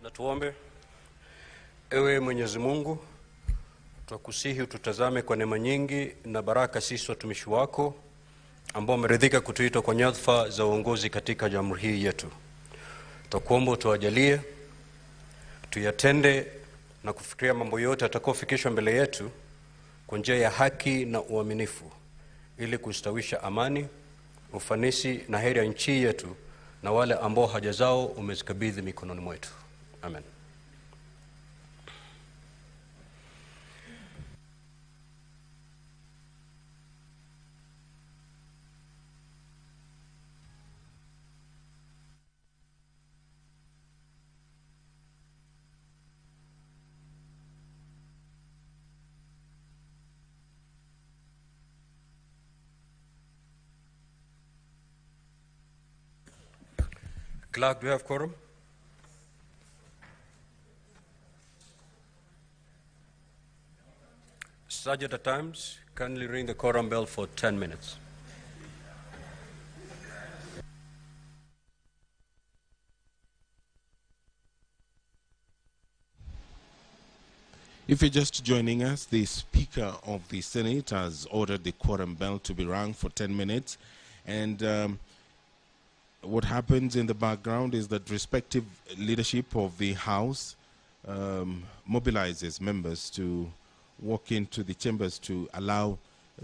Na tuombe. Ewe Mwenyezi Mungu, twakusihi ututazame kwa neema nyingi na baraka sisi watumishi wako ambao umeridhika kutuita kwa nyadhifa za uongozi katika jamhuri hii yetu. Twakuomba utuajalie tuyatende na kufikiria mambo yote atakayofikishwa mbele yetu kwa njia ya haki na uaminifu, ili kustawisha amani, ufanisi na heri ya nchi yetu na wale ambao haja zao umezikabidhi mikononi mwetu. Amen. Clerk, do you have quorum? Sergeant at times, kindly ring the quorum bell for 10 minutes. If you're just joining us, the Speaker of the Senate has ordered the quorum bell to be rung for 10 minutes. And what happens in the background is that respective leadership of the House mobilizes members to walk into the chambers to allow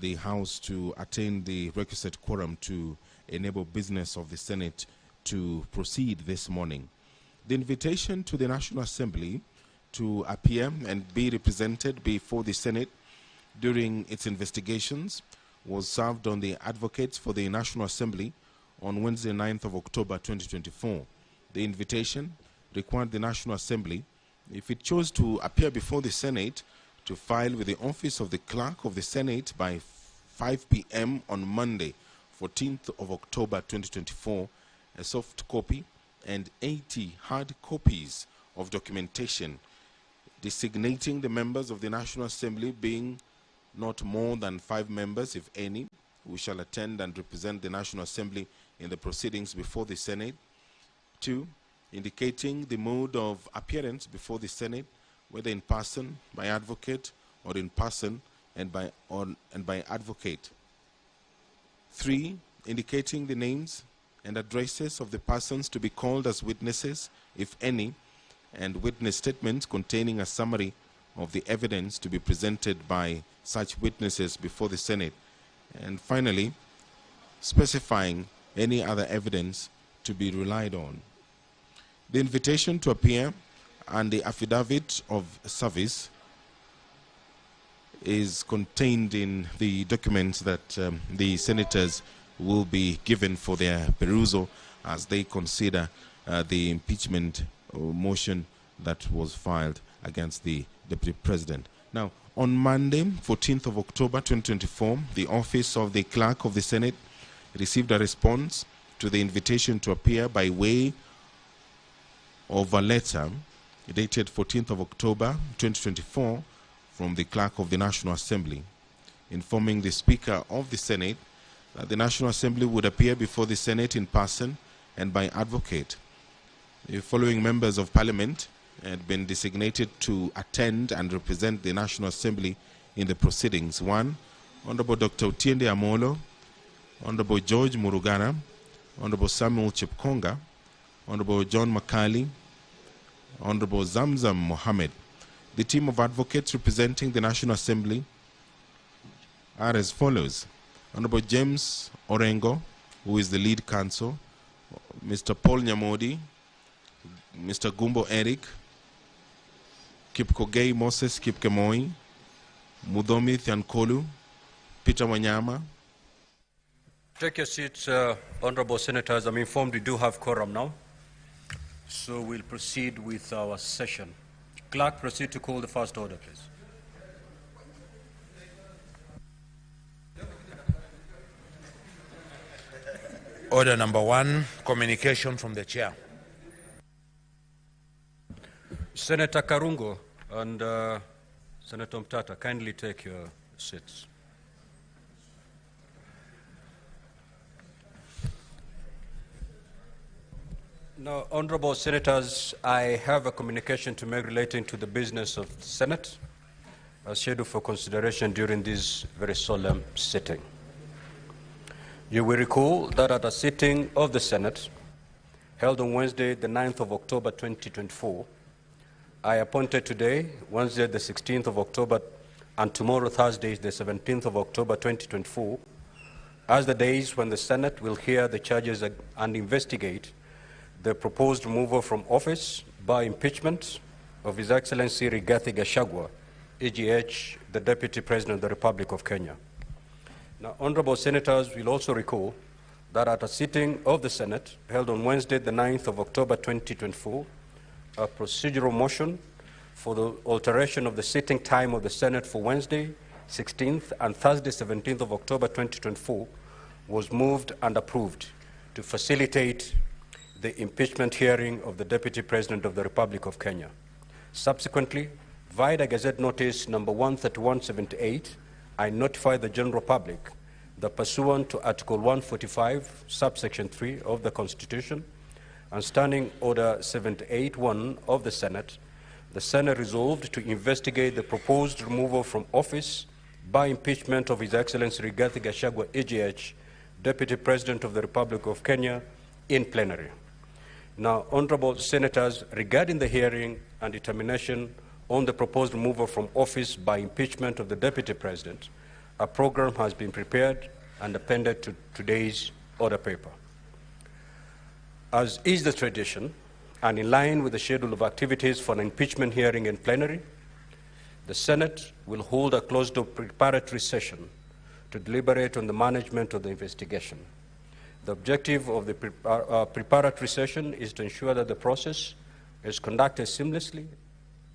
the House to attain the requisite quorum to enable business of the Senate to proceed this morning. The invitation to the National Assembly to appear and be represented before the Senate during its investigations was served on the advocates for the National Assembly on Wednesday, 9th of October 2024. The invitation required the National Assembly, if it chose to appear before the Senate, to file with the Office of the Clerk of the Senate by 5 p.m. on Monday, 14th of October 2024, a soft copy and 80 hard copies of documentation designating the members of the National Assembly being not more than 5 members, if any, who shall attend and represent the National Assembly in the proceedings before the Senate. 2, indicating the mode of appearance before the Senate, whether in person, by advocate, or in person and by advocate. 3, indicating the names and addresses of the persons to be called as witnesses, if any, and witness statements containing a summary of the evidence to be presented by such witnesses before the Senate. And finally, specifying any other evidence to be relied on. The invitation to appear and the affidavit of service is contained in the documents that the senators will be given for their perusal as they consider the impeachment motion that was filed against the Deputy President. Now, on Monday, 14th of October 2024, the Office of the Clerk of the Senate received a response to the invitation to appear by way of a letter dated 14th of October 2024 from the Clerk of the National Assembly, informing the Speaker of the Senate that the National Assembly would appear before the Senate in person and by advocate. The following members of Parliament had been designated to attend and represent the National Assembly in the proceedings. 1, Honorable Dr. Otiende Amolo, Honorable George Murugana, Honorable Samuel Chepkonga, Honorable John Makali, Honorable Zamzam Mohammed. The team of advocates representing the National Assembly are as follows: Honorable James Orengo, who is the lead counsel, Mr. Paul Nyamodi, Mr. Gumbo Eric, Kipkogei Moses Kipkemoi, Mudomi Thiankolu, Peter Wanyama. Take your seats, honorable senators. I'm informed we do have quorum now, so we'll proceed with our session. Clerk, proceed to call the first order, please. Order number 1, communication from the chair. Senator Karungo and Senator Mtata, kindly take your seats. Now, honorable senators, I have a communication to make relating to the business of the Senate, as scheduled for consideration during this very solemn sitting. You will recall that at a sitting of the Senate held on Wednesday, the 9th of October 2024, I appointed today, Wednesday, the 16th of October, and tomorrow, Thursday, the 17th of October 2024, as the days when the Senate will hear the charges and investigate the proposed removal from office by impeachment of His Excellency Rigathi Gachagua, EGH, the Deputy President of the Republic of Kenya. Now, honorable senators will also recall that at a sitting of the Senate held on Wednesday, the 9th of October 2024, a procedural motion for the alteration of the sitting time of the Senate for Wednesday, 16th, and Thursday, 17th of October 2024 was moved and approved to facilitate the impeachment hearing of the Deputy President of the Republic of Kenya. Subsequently, via the Gazette Notice number 13178, I notify the general public that pursuant to Article 145, subsection 3 of the Constitution and Standing Order 781 of the Senate resolved to investigate the proposed removal from office by impeachment of His Excellency Rigathi Gachagua, EGH, Deputy President of the Republic of Kenya, in plenary. Now, honorable senators, regarding the hearing and determination on the proposed removal from office by impeachment of the Deputy President, a program has been prepared and appended to today's order paper. As is the tradition, and in line with the schedule of activities for an impeachment hearing in plenary, the Senate will hold a closed-door preparatory session to deliberate on the management of the investigation. The objective of the preparatory session is to ensure that the process is conducted seamlessly,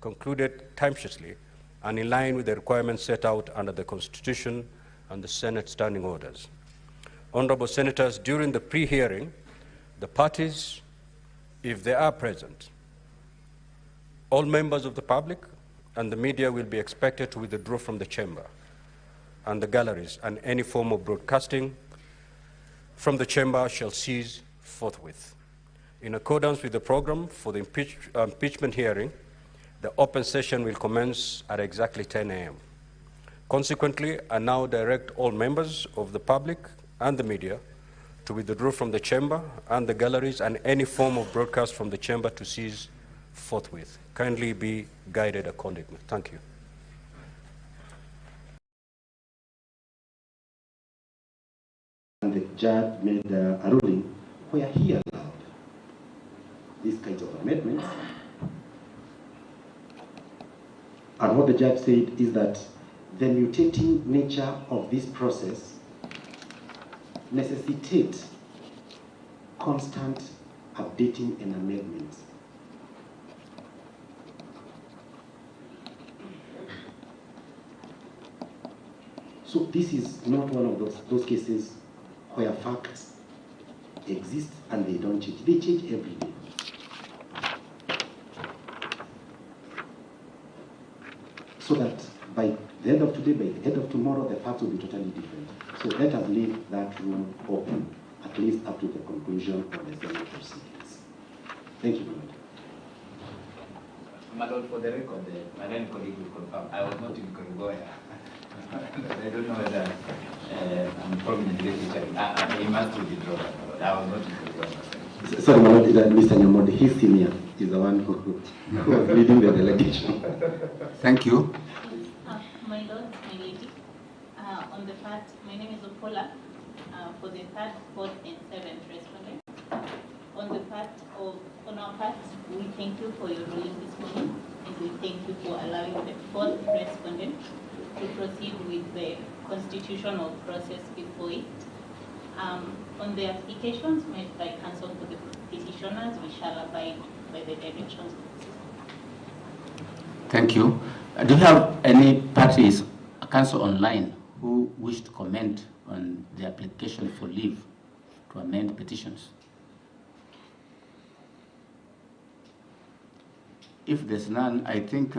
concluded timely, and in line with the requirements set out under the Constitution and the Senate standing orders. Honorable senators, during the pre-hearing, the parties, if they are present, all members of the public and the media will be expected to withdraw from the chamber and the galleries, and any form of broadcasting from the chamber shall cease forthwith. In accordance with the program for the impeachment hearing, the open session will commence at exactly 10 a.m. Consequently, I now direct all members of the public and the media to withdraw from the chamber and the galleries, and any form of broadcast from the chamber to cease forthwith. Kindly be guided accordingly. Thank you. And the judge made a ruling where he allowed these kinds of amendments. And what the judge said is that the mutating nature of this process necessitates constant updating and amendments. So this is not one of those cases where facts exist and they don't change. They change every day. So that by the end of today, by the end of tomorrow, the facts will be totally different. So let us leave that room open, at least up to the conclusion of the Senate proceedings. Thank you, My Lord, for the record, my then colleague will confirm, I was not in Kongoya. I don't know whether I'm prominently featuring. He must withdraw. I was not in Kongoya. Sorry, my Lord, Mr. Nyamode, his senior is the one who was leading the delegation. Thank you. My Lord, my lady, on the part, my name is Opola, for the third, fourth, and seventh respondent. On our part, we thank you for your ruling this morning, and we thank you for allowing the fourth respondent to proceed with the constitutional process before it. On the applications made by counsel to the petitioners, we shall abide by the directions of the system. Thank you. Do you have any parties, counsel online, who wish to comment on the application for leave to amend petitions? If there's none, I think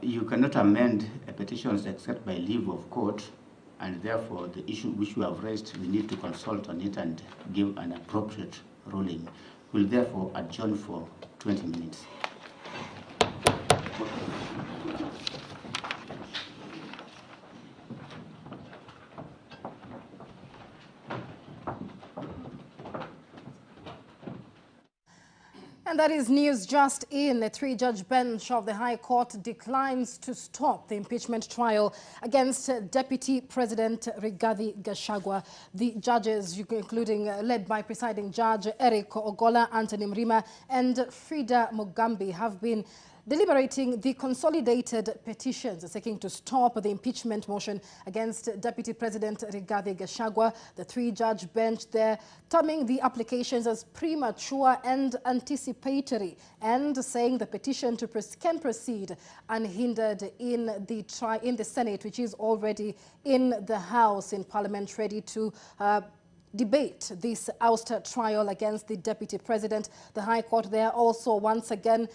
you cannot amend petitions except by leave of court, and therefore the issue which we have raised, we need to consult on it and give an appropriate ruling. will therefore adjourn for 20 minutes. And that is news just in. A three-judge bench of the High Court declines to stop the impeachment trial against Deputy President Rigathi Gachagua. The judges, including led by presiding judge Eric Ogolla, Anthony Mrima, and Frida Mugambi, have been deliberating the consolidated petitions seeking to stop the impeachment motion against Deputy President Rigathi Gachagua. The three-judge bench there terming the applications as premature and anticipatory, and saying the petition can proceed unhindered in the Senate, which is already in the House in Parliament, ready to debate this ouster trial against the Deputy President. The High Court there also once again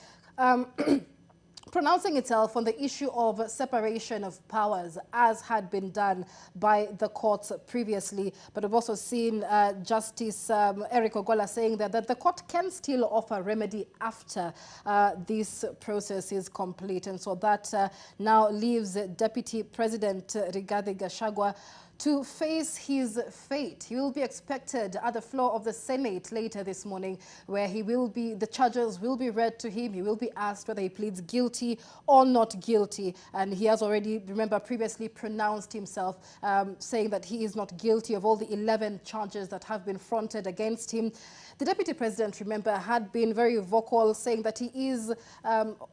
pronouncing itself on the issue of separation of powers, as had been done by the courts previously. But we've also seen Justice Eric Ogolla saying that the court can still offer remedy after this process is complete. And so that now leaves Deputy President Rigathi Gachagua to face his fate. He will be expected at the floor of the Senate later this morning, where the charges will be read to him. He will be asked whether he pleads guilty or not guilty. And he has already, remember, previously pronounced himself, saying that he is not guilty of all the 11 charges that have been fronted against him. The Deputy President, remember, had been very vocal, saying that he is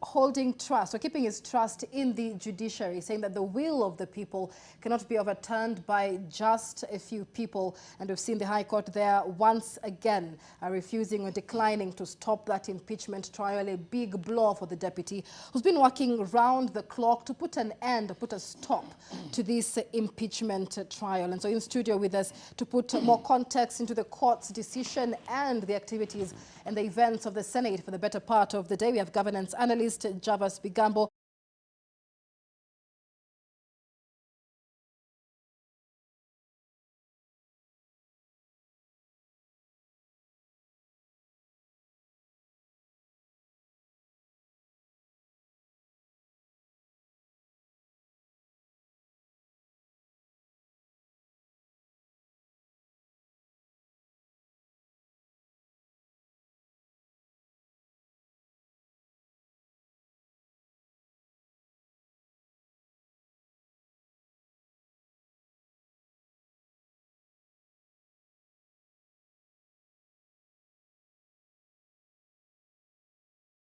holding trust, or keeping his trust in the judiciary, saying that the will of the people cannot be overturned by just a few people. And we've seen the High Court there once again refusing or declining to stop that impeachment trial. A big blow for the deputy, who's been working round the clock to put an end, put a stop to this impeachment trial. And so in studio with us to put more context into the court's decision and the activities and the events of the Senate for the better part of the day, we have governance analyst Javas Bigambo.